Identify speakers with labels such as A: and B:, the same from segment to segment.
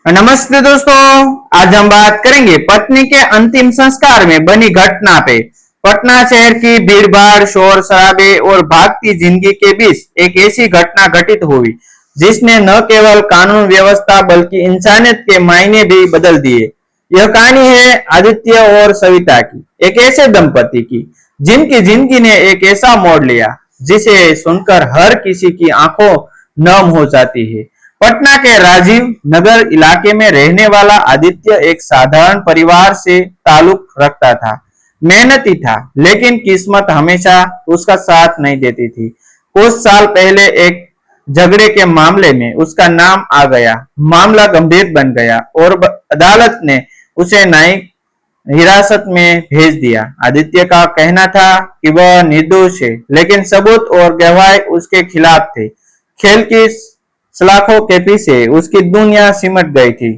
A: नमस्ते दोस्तों, आज हम बात करेंगे पत्नी के अंतिम संस्कार में बनी घटना पे। पटना शहर की भीड़-भाड़, शोर शराबे और भागती जिंदगी के बीच एक ऐसी घटना घटित हुई जिसने न केवल कानून व्यवस्था बल्कि इंसानियत के मायने भी बदल दिए। यह कहानी है आदित्य और सविता की, एक ऐसे दंपति की जिनकी जिंदगी ने एक ऐसा मोड़ लिया जिसे सुनकर हर किसी की आंखों नम हो जाती है। पटना के राजीव नगर इलाके में रहने वाला आदित्य एक साधारण परिवार से ताल्लुक रखता था। मेहनती था, लेकिन किस्मत हमेशा उसका साथ नहीं देती थी। कुछ साल पहले एक झगड़े के मामले में उसका नाम आ गया। मामला गंभीर बन गया और अदालत ने उसे न्यायिक हिरासत में भेज दिया। आदित्य का कहना था कि वह निर्दोष है, लेकिन सबूत और गवाह उसके खिलाफ थे। खेल की सलाखों के पीछे उसकी दुनिया सिमट गई थी,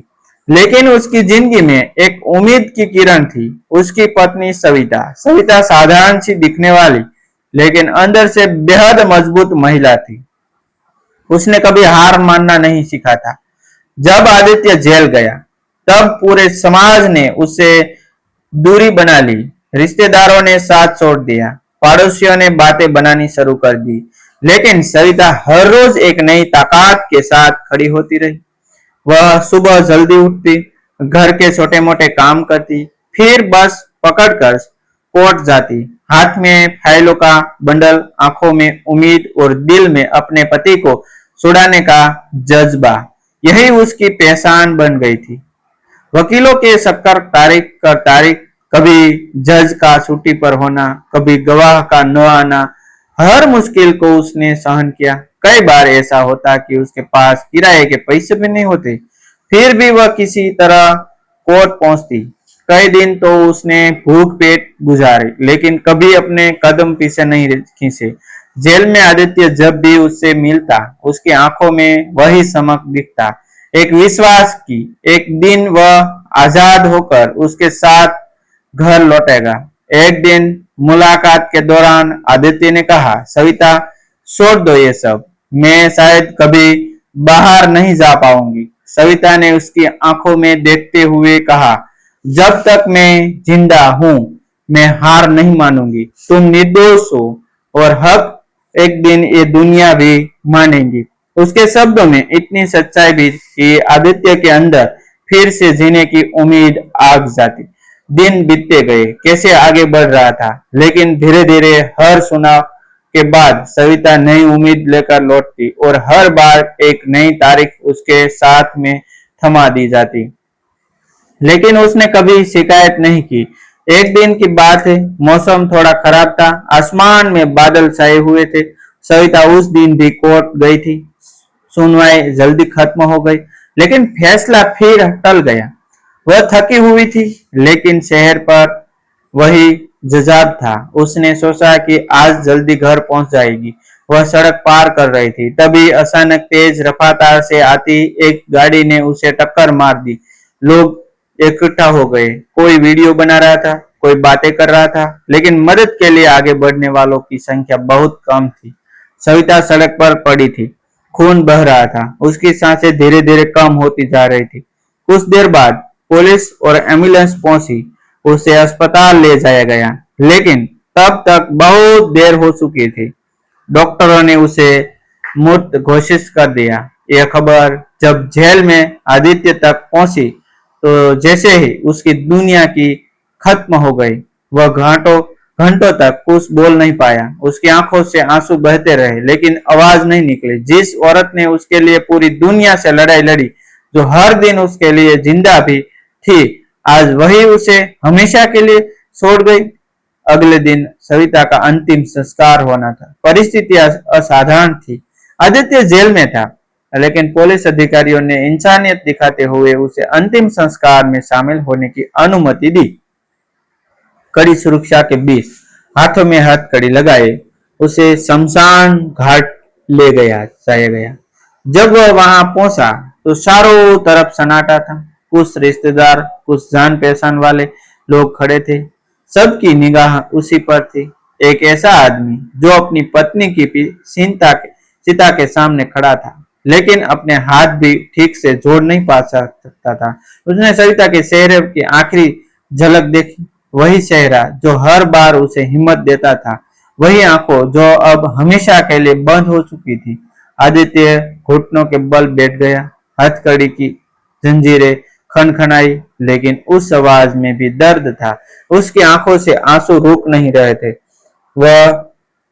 A: लेकिन उसकी जिंदगी में एक उम्मीद की किरण थी। उसकी पत्नी सविता। सविता साधारण सी दिखने वाली, लेकिन अंदर से बेहद मजबूत महिला थी। उसने कभी हार मानना नहीं सीखा था। जब आदित्य जेल गया, तब पूरे समाज ने उससे दूरी बना ली। रिश्तेदारों ने साथ छोड़ दिया, पड़ोसियों ने बातें बनानी शुरू कर दी, लेकिन सविता हर रोज एक नई ताकत के साथ खड़ी होती रही। वह सुबह जल्दी उठती, घर के छोटे मोटे काम करती, फिर बस पकड़कर कोर्ट जाती। हाथ में फाइलों का बंडल, आंखों में उम्मीद और दिल में अपने पति को छुड़ाने का जज्बा, यही उसकी पहचान बन गई थी। वकीलों के चक्कर, तारीख कर तारीख, कभी जज का छुट्टी पर होना, कभी गवाह का न आना, हर मुश्किल को उसने सहन किया। कई बार ऐसा होता कि उसके पास किराए के पैसे भी नहीं होते, फिर भी वह किसी तरह कोर्ट पहुंचती। कई दिन तो उसने भूख पेट गुजारे, लेकिन कभी अपने कदम पीछे नहीं खींचे। जेल में आदित्य जब भी उससे मिलता, उसकी आंखों में वही चमक दिखता, एक विश्वास की एक दिन वह आजाद होकर उसके साथ घर लौटेगा। एक दिन मुलाकात के दौरान आदित्य ने कहा, सविता छोड़ दो ये सब, मैं शायद कभी बाहर नहीं जा पाऊंगी। सविता ने उसकी आंखों में देखते हुए कहा, जब तक मैं जिंदा हूं मैं हार नहीं मानूंगी। तुम निर्दोष हो और हक एक दिन ये दुनिया भी मानेगी। उसके शब्दों में इतनी सच्चाई भी कि आदित्य के अंदर फिर से जीने की उम्मीद आग जाती। दिन बीतते गए, कैसे आगे बढ़ रहा था, लेकिन धीरे धीरे हर सुनाव के बाद सविता नई उम्मीद लेकर लौटती और हर बार एक नई तारीख उसके साथ में थमा दी जाती, लेकिन उसने कभी शिकायत नहीं की। एक दिन की बात है, मौसम थोड़ा खराब था, आसमान में बादल छाए हुए थे। सविता उस दिन भी कोर्ट गई थी। सुनवाई जल्दी खत्म हो गई, लेकिन फैसला फिर टल गया। वह थकी हुई थी, लेकिन शहर पर वही जजाब था। उसने सोचा कि आज जल्दी घर पहुंच जाएगी। वह सड़क पार कर रही थी, तभी अचानक तेज रफ्तार से आती एक गाड़ी ने उसे टक्कर मार दी। लोग इकट्ठा हो गए, कोई वीडियो बना रहा था, कोई बातें कर रहा था, लेकिन मदद के लिए आगे बढ़ने वालों की संख्या बहुत कम थी। सविता सड़क पर पड़ी थी, खून बह रहा था, उसकी सांसें धीरे धीरे कम होती जा रही थी। कुछ देर बाद पुलिस और एम्बुलेंस पहुंची, उसे अस्पताल ले जाया गया, लेकिन तब तक बहुत देर हो चुकी थी। डॉक्टरों ने उसे मृत घोषित कर दिया। यह खबर जब जेल में आदित्य तक पहुंची, तो जैसे ही उसकी दुनिया की खत्म हो गई। वह घंटों घंटों तक कुछ बोल नहीं पाया। उसकी आंखों से आंसू बहते रहे, लेकिन आवाज नहीं निकली। जिस औरत ने उसके लिए पूरी दुनिया से लड़ाई लड़ी, जो हर दिन उसके लिए जिंदा भी थी, आज वही उसे हमेशा के लिए छोड़ गई। अगले दिन सविता का अंतिम संस्कार होना था। परिस्थिति असाधारण थी। आदित्य जेल में था, लेकिन पुलिस अधिकारियों ने इंसानियत दिखाते हुए उसे अंतिम संस्कार में शामिल होने की अनुमति दी। कड़ी सुरक्षा के बीच, हाथों में हथकड़ी लगाए, उसे शमशान घाट ले जाया गया। जब वह वहां पहुंचा, तो चारों तरफ सन्नाटा था। कुछ रिश्तेदार, कुछ जान पहचान वाले लोग खड़े थे। सबकी निगाह उसी पर थी। एक ऐसा आदमी जो अपनी पत्नी की चिता के सामने खड़ा था। लेकिन अपने हाथ भी ठीक से जोड़ नहीं पा सकता था। उसने सविता के चेहरे की आखिरी झलक देखी, वही चेहरा जो हर बार उसे हिम्मत देता था, वही आंखों जो अब हमेशा के लिए बंद हो चुकी थी। आदित्य घुटनों के बल बैठ गया, हथकड़ी की जंजीरें खनखनाई, लेकिन उस आवाज में भी दर्द था। उसकी आंखों से आंसू रुक नहीं रहे थे। वह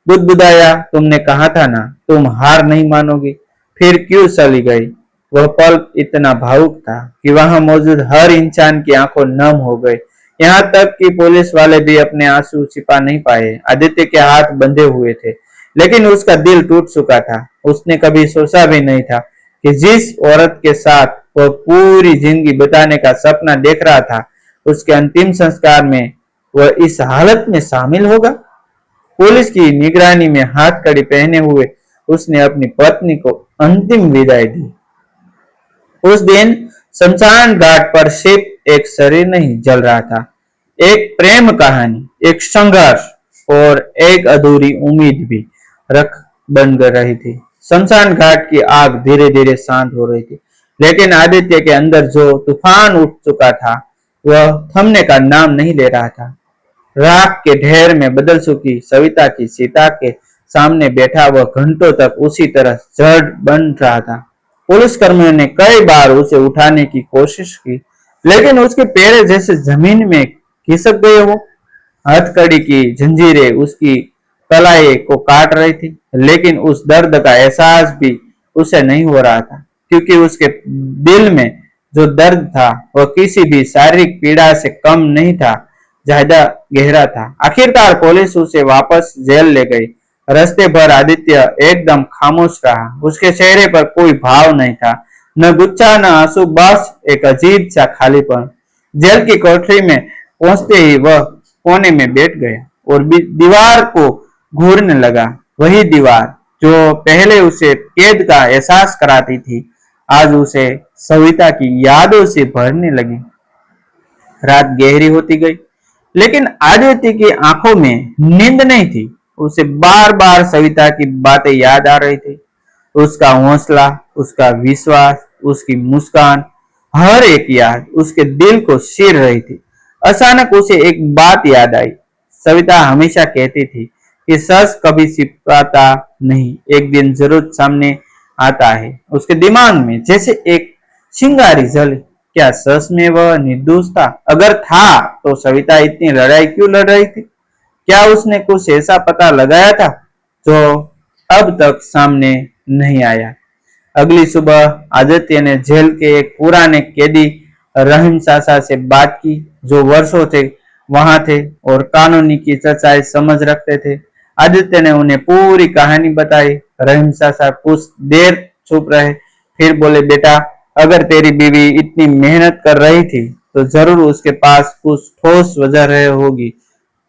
A: बुदबुदाया, तुमने कहा था ना, तुम हार नहीं मानोगी, फिर क्यों चली गई? वह पल इतना भावुक था कि वहां मौजूद हर इंसान की आंखों नम हो गई। यहाँ तक कि पुलिस वाले भी अपने आंसू छिपा नहीं पाए। आदित्य के हाथ बंधे हुए थे, लेकिन उसका दिल टूट चुका था। उसने कभी सोचा भी नहीं था कि जिस औरत के साथ वह पूरी जिंदगी बिताने का सपना देख रहा था, उसके अंतिम संस्कार में वह इस हालत में शामिल होगा। पुलिस की निगरानी में हाथ कड़ी पहने हुए उसने अपनी पत्नी को अंतिम विदाई दी। उस दिन शमशान घाट पर सिर्फ एक शरीर नहीं जल रहा था, एक प्रेम कहानी, एक संघर्ष और एक अधूरी उम्मीद भी रख बन रही थी। शमशान घाट की आग धीरे धीरे शांत हो रही थी, लेकिन आदित्य के अंदर जो तूफान उठ चुका था, वह थमने का नाम नहीं ले रहा था। राख के ढेर में बदल चुकी सविता की सीता के सामने बैठा वह घंटों तक उसी तरह जड़ बन रहा था। पुलिस कर्मियों ने कई बार उसे उठाने की कोशिश की, लेकिन उसके पैर जैसे जमीन में खिसक गए हो। हथकड़ी की जंजीरें उसकी कलाई को काट रही थी, लेकिन उस दर्द का एहसास भी उसे नहीं हो रहा था, क्योंकि उसके दिल में जो दर्द था वह किसी भी शारीरिक पीड़ा से कम नहीं था, ज्यादा गहरा था। आखिरकार पुलिस उसे वापस जेल ले गई। रास्ते भर आदित्य एकदम खामोश रहा। उसके चेहरे पर कोई भाव नहीं था, न गुस्सा न आंसू, बस एक अजीब सा खालीपन। जेल की कोठरी में पहुंचते ही वह कोने में बैठ गया और दीवार को घूरने लगा। वही दीवार जो पहले उसे कैद का एहसास कराती थी, आज उसे सविता की यादों से भरने लगी। रात गहरी होती गई, लेकिन आदित्य की आंखों में नींद नहीं थी। उसे बार बार सविता की बातें याद आ रही थी, उसका हौसला, उसका विश्वास, उसकी मुस्कान, हर एक याद उसके दिल को चीर रही थी। अचानक उसे एक बात याद आई। सविता हमेशा कहती थी कि सच कभी छिपाता नहीं, एक दिन जरूर सामने आता है। उसके दिमाग में जैसे एक चिंगारी जली। क्या सच में वह निर्दोष था? अगर था तो सविता इतनी लड़ाई क्यों लड़ रही थी? क्या उसने कुछ ऐसा पता लगाया था जो अब तक सामने नहीं आया? अगली सुबह आदित्य ने जेल के एक पुराने कैदी रहीम सासा से बात की, जो वर्षों से वहां थे और कानूनी की सच्चाई समझ रखते थे। आदित्य ने उन्हें पूरी कहानी बताई। रहीम सासा कुछ देर चुप रहे, फिर बोले, बेटा, अगर तेरी बीवी इतनी मेहनत कर रही थी तो जरूर उसके पास कुछ ठोस वजह रहे होगी।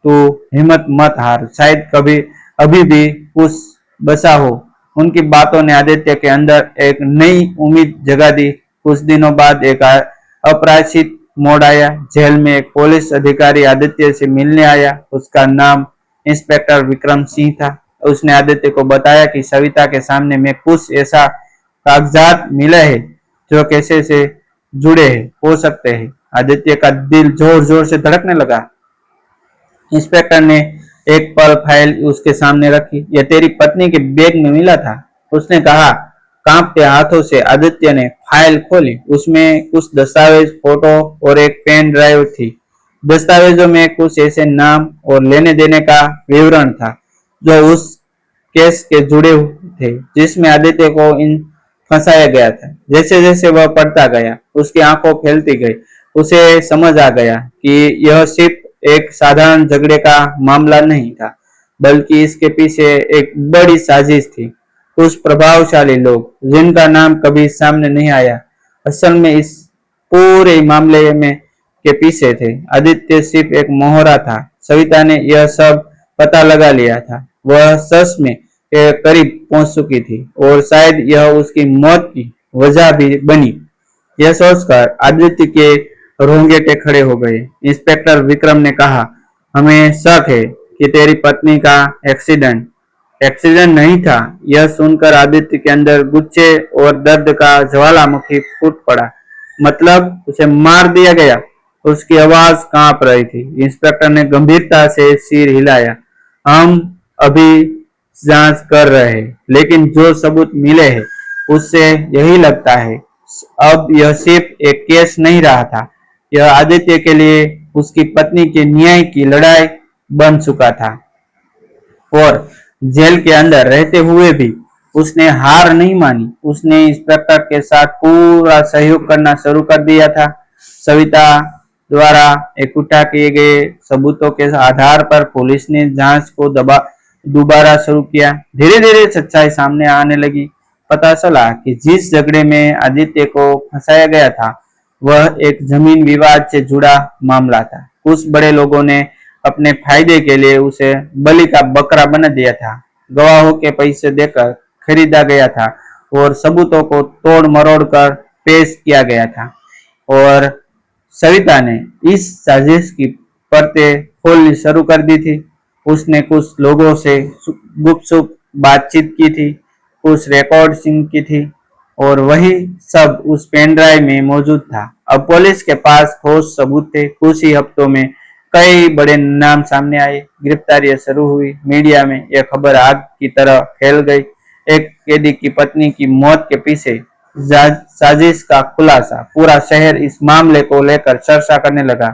A: तू हिम्मत मत हार, शायद कभी अभी भी कुछ बचा हो। उनकी बातों ने आदित्य के अंदर एक नई उम्मीद जगा दी। कुछ दिनों बाद एक अप्रत्याशित मोड़ आया। जेल में एक पुलिस अधिकारी आदित्य से मिलने आया। उसका नाम इंस्पेक्टर विक्रम सिंह था। उसने आदित्य को बताया कि सविता के सामने में कुछ ऐसा कागजात मिले हैं जो कैसे से जुड़े हैं हो सकते हैं। आदित्य का दिल जोर जोर से धड़कने लगा। इंस्पेक्टर ने एक पल फाइल उसके सामने रखी। यह तेरी पत्नी के बैग में मिला था, उसने कहा। कांपते हाथों से आदित्य ने फाइल खोली। उसमें कुछ दस्तावेज, फोटो और एक पेन ड्राइव थी। दस्तावेजों में कुछ ऐसे नाम और लेने देने का विवरण था जो उस केस के जुड़े थे जिसमें आदित्य को इन फंसाया गया था। जैसे जैसे वह पढ़ता गया, उसकी आंखों फैलती गई। उसे समझ आ गया कि यह सिर्फ एक साधारण झगड़े का मामला नहीं था, बल्कि इसके पीछे एक बड़ी साजिश थी। कुछ प्रभावशाली लोग, जिनका नाम कभी सामने नहीं आया, असल में इस पूरे मामले में के पीछे थे। आदित्य सिर्फ एक मोहरा था। सविता ने यह सब पता लगा लिया था। वह सच में के करीब पहुंच चुकी थी और शायद यह उसकी मौत की वजह भी बनी। यह सोचकर आदित्य के रोंगटे खड़े हो गए। इंस्पेक्टर विक्रम ने कहा, हमें शक है कि तेरी पत्नी का एक्सीडेंट नहीं था। यह सुनकर आदित्य के अंदर गुस्से और दर्द का ज्वालामुखी फूट पड़ा। मतलब उसे मार दिया गया? उसकी आवाज कांप रही थी। इंस्पेक्टर ने गंभीरता से सिर हिलाया। हम अभी जांच कर रहे हैं, लेकिन जो सबूत मिले हैं उससे यही लगता है। अब यह सिर्फ एक केस नहीं रहा था, यह आदित्य के लिए उसकी पत्नी के न्याय की लड़ाई बन चुका था। और जेल के अंदर रहते हुए भी उसने हार नहीं मानी। उसने इंस्पेक्टर के साथ पूरा सहयोग करना शुरू कर दिया था। सविता द्वारा इकट्ठा किए गए सबूतों के आधार पर पुलिस ने जांच को दोबारा शुरू किया। धीरे धीरे सच्चाई सामने आने लगी। पता चला कि जिस झगड़े में आदित्य को फंसाया गया था वह एक जमीन विवाद से जुड़ा मामला था। कुछ बड़े लोगों ने अपने फायदे के लिए उसे बलि का बकरा बना दिया था। गवाहों के पैसे देकर खरीदा गया था और सबूतों को तोड़ मरोड़ कर पेश किया गया था। और सविता ने इस साजिश की परतें खोलनी शुरू कर दी थी। उसने कुछ लोगों से गुपचुप बातचीत की थी, कुछ रिकॉर्डिंग की थी, और वही सब उस पेन ड्राइव में मौजूद था। अब पुलिस के पास ठोस सबूत थे। कुछ ही हफ्तों में कई बड़े नाम सामने आए। गिरफ्तारियां शुरू हुई। मीडिया में यह खबर आग की तरह फैल गई। एक कैदी की पत्नी की मौत के पीछे साजिश का खुलासा। पूरा शहर इस मामले को लेकर चर्चा करने लगा।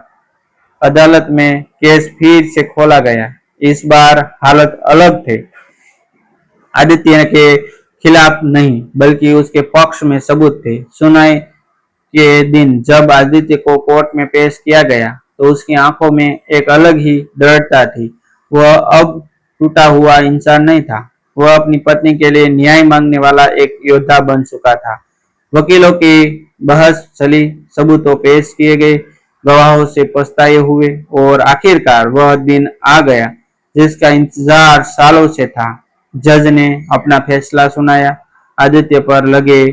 A: अदालत में केस फिर से खोला गया। इस बार हालत अलग थे। आदित्य के खिलाफ नहीं, बल्कि उसके पक्ष में सबूत थे। सुनाई के दिन जब आदित्य को कोर्ट में पेश किया गया तो उसकी आंखों में एक अलग ही दृढ़ता थी। वह अब टूटा हुआ इंसान नहीं था। वह अपनी पत्नी के लिए न्याय मांगने वाला एक योद्धा बन चुका था। वकीलों की बहस चली, सबूतों पेश किए गए, गवाहों से पछताए हुए, और आखिरकार वह दिन आ गया जिसका इंतजार सालों से था। जज ने अपना फैसला सुनाया। आदित्य पर लगे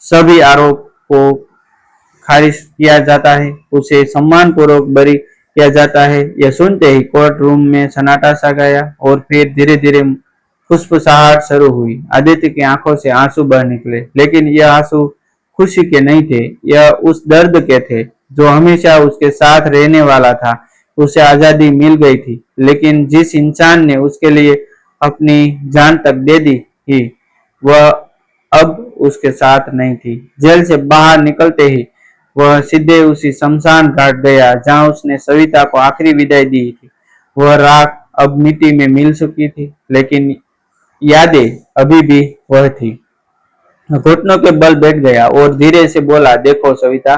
A: सभी आरोप को खारिज किया जाता है। उसे सम्मानपूर्वक बरी किया जाता है। यह सुनते ही कोर्ट रूम में सन्नाटा सा गया और फिर धीरे धीरे फुसफुसाहट शुरू हुई। आदित्य की आंखों से आंसू बह निकले, लेकिन यह आंसू खुशी के नहीं थे, यह उस दर्द के थे जो हमेशा उसके साथ रहने वाला था। उसे आजादी मिल गई थी, लेकिन जिस इंसान ने उसके लिए अपनी जान तक दे दी थी वह अब उसके साथ नहीं थी। जेल से बाहर निकलते ही वह सीधे उसी शमशान घाट गया जहां उसने सविता को आखिरी विदाई दी थी। वह राख अब मिट्टी में मिल चुकी थी, लेकिन यादें अभी भी वह थी। घुटनों के बल बैठ गया और धीरे से बोला, देखो सविता,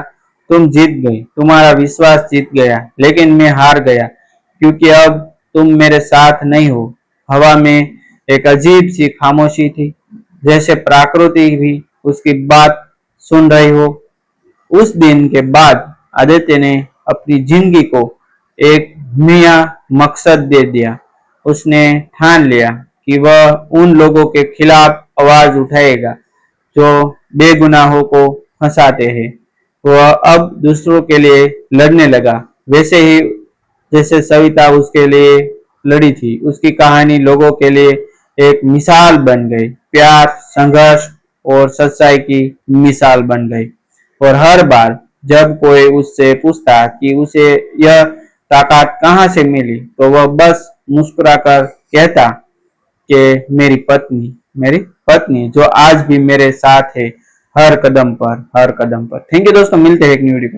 A: तुम जीत गई, तुम्हारा विश्वास जीत गया, लेकिन मैं हार गया, क्योंकि अब तुम मेरे साथ नहीं हो। हवा में एक अजीब सी खामोशी थी, जैसे प्रकृति भी उसकी बात सुन रही हो। उस दिन के बाद आदित्य ने अपनी जिंदगी को एक नया मकसद दे दिया। उसने ठान लिया कि वह उन लोगों के खिलाफ आवाज उठाएगा जो बेगुनाहों को फंसाते हैं। वह अब दूसरों के लिए लड़ने लगा, वैसे ही जैसे सविता उसके लिए लड़ी थी। उसकी कहानी लोगों के लिए एक मिसाल बन गई, प्यार, संघर्ष और सच्चाई की मिसाल बन गई। और हर बार जब कोई उससे पूछता कि उसे यह ताकत कहाँ से मिली, तो वह बस मुस्कुराकर कहता कि मेरी पत्नी जो आज भी मेरे साथ है, हर कदम पर, हर कदम पर। थैंक यू दोस्तों, मिलते हैं एक न्यू वीडियो।